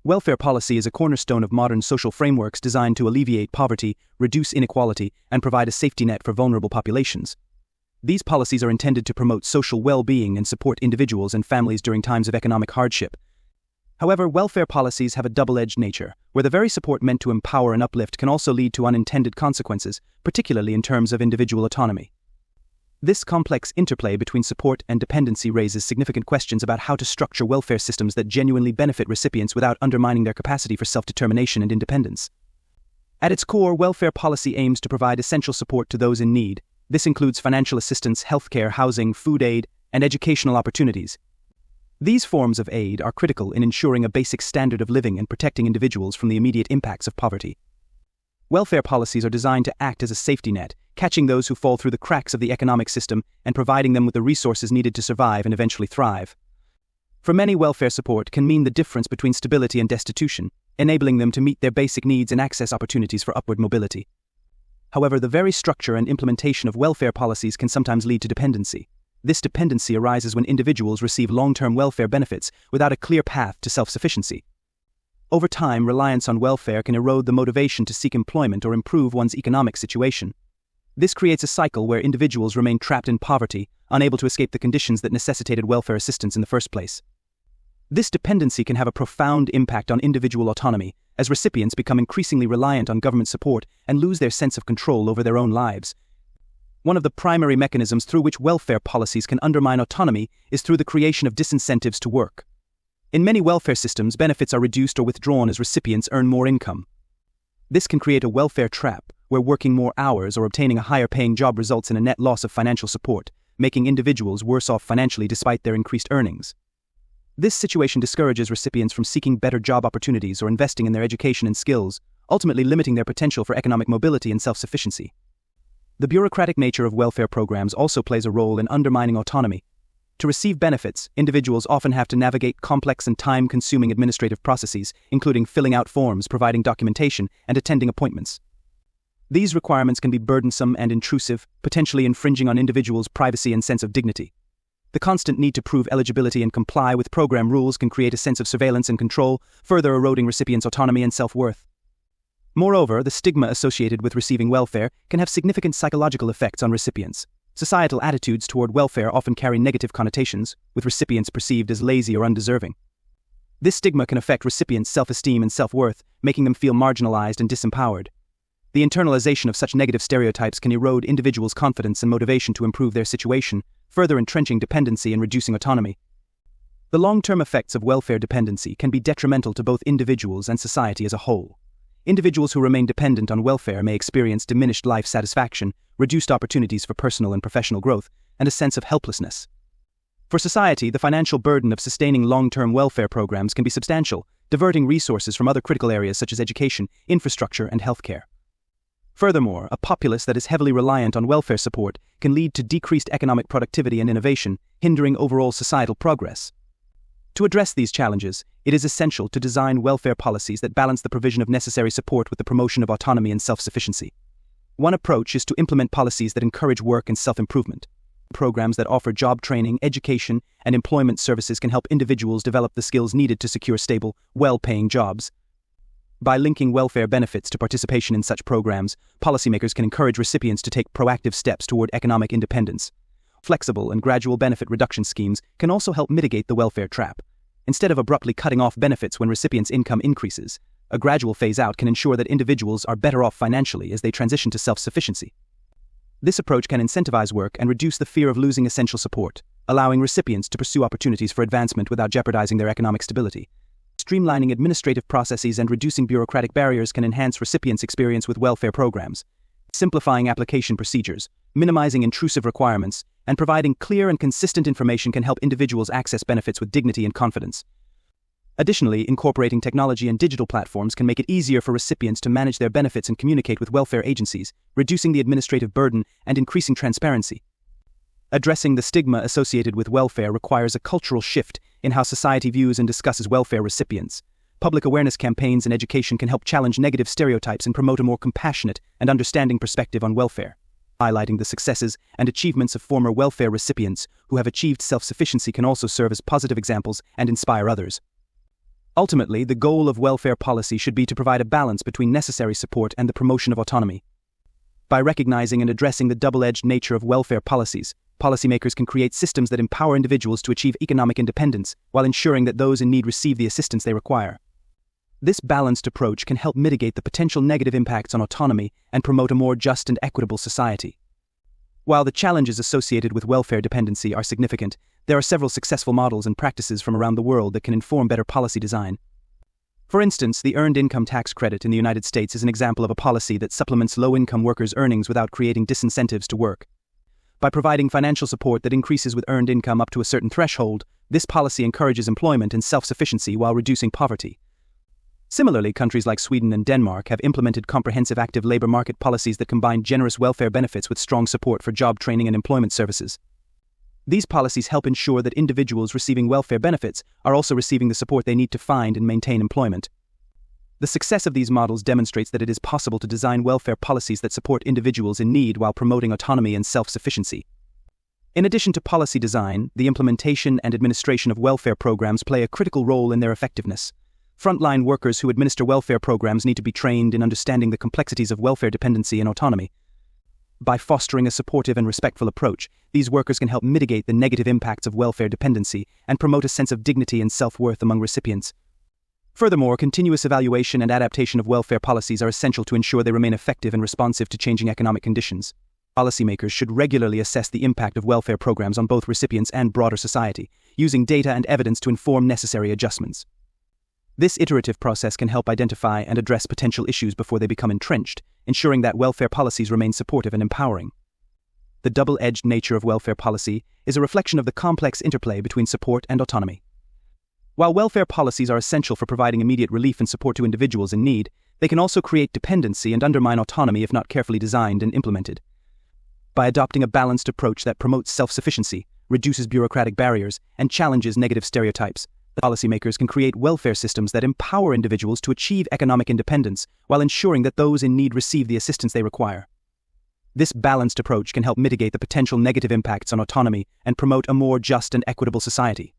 Welfare policy is a cornerstone of modern social frameworks designed to alleviate poverty, reduce inequality, and provide a safety net for vulnerable populations. These policies are intended to promote social well-being and support individuals and families during times of economic hardship. However, welfare policies have a double-edged nature, where the very support meant to empower and uplift can also lead to unintended consequences, particularly in terms of individual autonomy. This complex interplay between support and dependency raises significant questions about how to structure welfare systems that genuinely benefit recipients without undermining their capacity for self-determination and independence. At its core, welfare policy aims to provide essential support to those in need. This includes financial assistance, healthcare, housing, food aid, and educational opportunities. These forms of aid are critical in ensuring a basic standard of living and protecting individuals from the immediate impacts of poverty. Welfare policies are designed to act as a safety net, catching those who fall through the cracks of the economic system and providing them with the resources needed to survive and eventually thrive. For many, welfare support can mean the difference between stability and destitution, enabling them to meet their basic needs and access opportunities for upward mobility. However, the very structure and implementation of welfare policies can sometimes lead to dependency. This dependency arises when individuals receive long-term welfare benefits without a clear path to self-sufficiency. Over time, reliance on welfare can erode the motivation to seek employment or improve one's economic situation. This creates a cycle where individuals remain trapped in poverty, unable to escape the conditions that necessitated welfare assistance in the first place. This dependency can have a profound impact on individual autonomy, as recipients become increasingly reliant on government support and lose their sense of control over their own lives. One of the primary mechanisms through which welfare policies can undermine autonomy is through the creation of disincentives to work. In many welfare systems, benefits are reduced or withdrawn as recipients earn more income. This can create a welfare trap, where working more hours or obtaining a higher-paying job results in a net loss of financial support, making individuals worse off financially despite their increased earnings. This situation discourages recipients from seeking better job opportunities or investing in their education and skills, ultimately limiting their potential for economic mobility and self-sufficiency. The bureaucratic nature of welfare programs also plays a role in undermining autonomy. To receive benefits, individuals often have to navigate complex and time-consuming administrative processes, including filling out forms, providing documentation, and attending appointments. These requirements can be burdensome and intrusive, potentially infringing on individuals' privacy and sense of dignity. The constant need to prove eligibility and comply with program rules can create a sense of surveillance and control, further eroding recipients' autonomy and self-worth. Moreover, the stigma associated with receiving welfare can have significant psychological effects on recipients. Societal attitudes toward welfare often carry negative connotations, with recipients perceived as lazy or undeserving. This stigma can affect recipients' self-esteem and self-worth, making them feel marginalized and disempowered. The internalization of such negative stereotypes can erode individuals' confidence and motivation to improve their situation, further entrenching dependency and reducing autonomy. The long-term effects of welfare dependency can be detrimental to both individuals and society as a whole. Individuals who remain dependent on welfare may experience diminished life satisfaction, reduced opportunities for personal and professional growth, and a sense of helplessness. For society, the financial burden of sustaining long-term welfare programs can be substantial, diverting resources from other critical areas such as education, infrastructure, and healthcare. Furthermore, a populace that is heavily reliant on welfare support can lead to decreased economic productivity and innovation, hindering overall societal progress. To address these challenges, it is essential to design welfare policies that balance the provision of necessary support with the promotion of autonomy and self-sufficiency. One approach is to implement policies that encourage work and self-improvement. Programs that offer job training, education, and employment services can help individuals develop the skills needed to secure stable, well-paying jobs. By linking welfare benefits to participation in such programs, policymakers can encourage recipients to take proactive steps toward economic independence. Flexible and gradual benefit reduction schemes can also help mitigate the welfare trap. Instead of abruptly cutting off benefits when recipients' income increases, a gradual phase-out can ensure that individuals are better off financially as they transition to self-sufficiency. This approach can incentivize work and reduce the fear of losing essential support, allowing recipients to pursue opportunities for advancement without jeopardizing their economic stability. Streamlining administrative processes and reducing bureaucratic barriers can enhance recipients' experience with welfare programs. Simplifying application procedures, minimizing intrusive requirements, and providing clear and consistent information can help individuals access benefits with dignity and confidence. Additionally, incorporating technology and digital platforms can make it easier for recipients to manage their benefits and communicate with welfare agencies, reducing the administrative burden and increasing transparency. Addressing the stigma associated with welfare requires a cultural shift in how society views and discusses welfare recipients. Public awareness campaigns and education can help challenge negative stereotypes and promote a more compassionate and understanding perspective on welfare. Highlighting the successes and achievements of former welfare recipients who have achieved self-sufficiency can also serve as positive examples and inspire others. Ultimately, the goal of welfare policy should be to provide a balance between necessary support and the promotion of autonomy. By recognizing and addressing the double-edged nature of welfare policies, policymakers can create systems that empower individuals to achieve economic independence while ensuring that those in need receive the assistance they require. This balanced approach can help mitigate the potential negative impacts on autonomy and promote a more just and equitable society. While the challenges associated with welfare dependency are significant, there are several successful models and practices from around the world that can inform better policy design. For instance, the Earned Income Tax Credit in the United States is an example of a policy that supplements low-income workers' earnings without creating disincentives to work. By providing financial support that increases with earned income up to a certain threshold, this policy encourages employment and self-sufficiency while reducing poverty. Similarly, countries like Sweden and Denmark have implemented comprehensive active labor market policies that combine generous welfare benefits with strong support for job training and employment services. These policies help ensure that individuals receiving welfare benefits are also receiving the support they need to find and maintain employment. The success of these models demonstrates that it is possible to design welfare policies that support individuals in need while promoting autonomy and self-sufficiency. In addition to policy design, the implementation and administration of welfare programs play a critical role in their effectiveness. Frontline workers who administer welfare programs need to be trained in understanding the complexities of welfare dependency and autonomy. By fostering a supportive and respectful approach, these workers can help mitigate the negative impacts of welfare dependency and promote a sense of dignity and self-worth among recipients. Furthermore, continuous evaluation and adaptation of welfare policies are essential to ensure they remain effective and responsive to changing economic conditions. Policymakers should regularly assess the impact of welfare programs on both recipients and broader society, using data and evidence to inform necessary adjustments. This iterative process can help identify and address potential issues before they become entrenched, ensuring that welfare policies remain supportive and empowering. The double-edged nature of welfare policy is a reflection of the complex interplay between support and autonomy. While welfare policies are essential for providing immediate relief and support to individuals in need, they can also create dependency and undermine autonomy if not carefully designed and implemented. By adopting a balanced approach that promotes self-sufficiency, reduces bureaucratic barriers, and challenges negative stereotypes, policymakers can create welfare systems that empower individuals to achieve economic independence while ensuring that those in need receive the assistance they require. This balanced approach can help mitigate the potential negative impacts on autonomy and promote a more just and equitable society.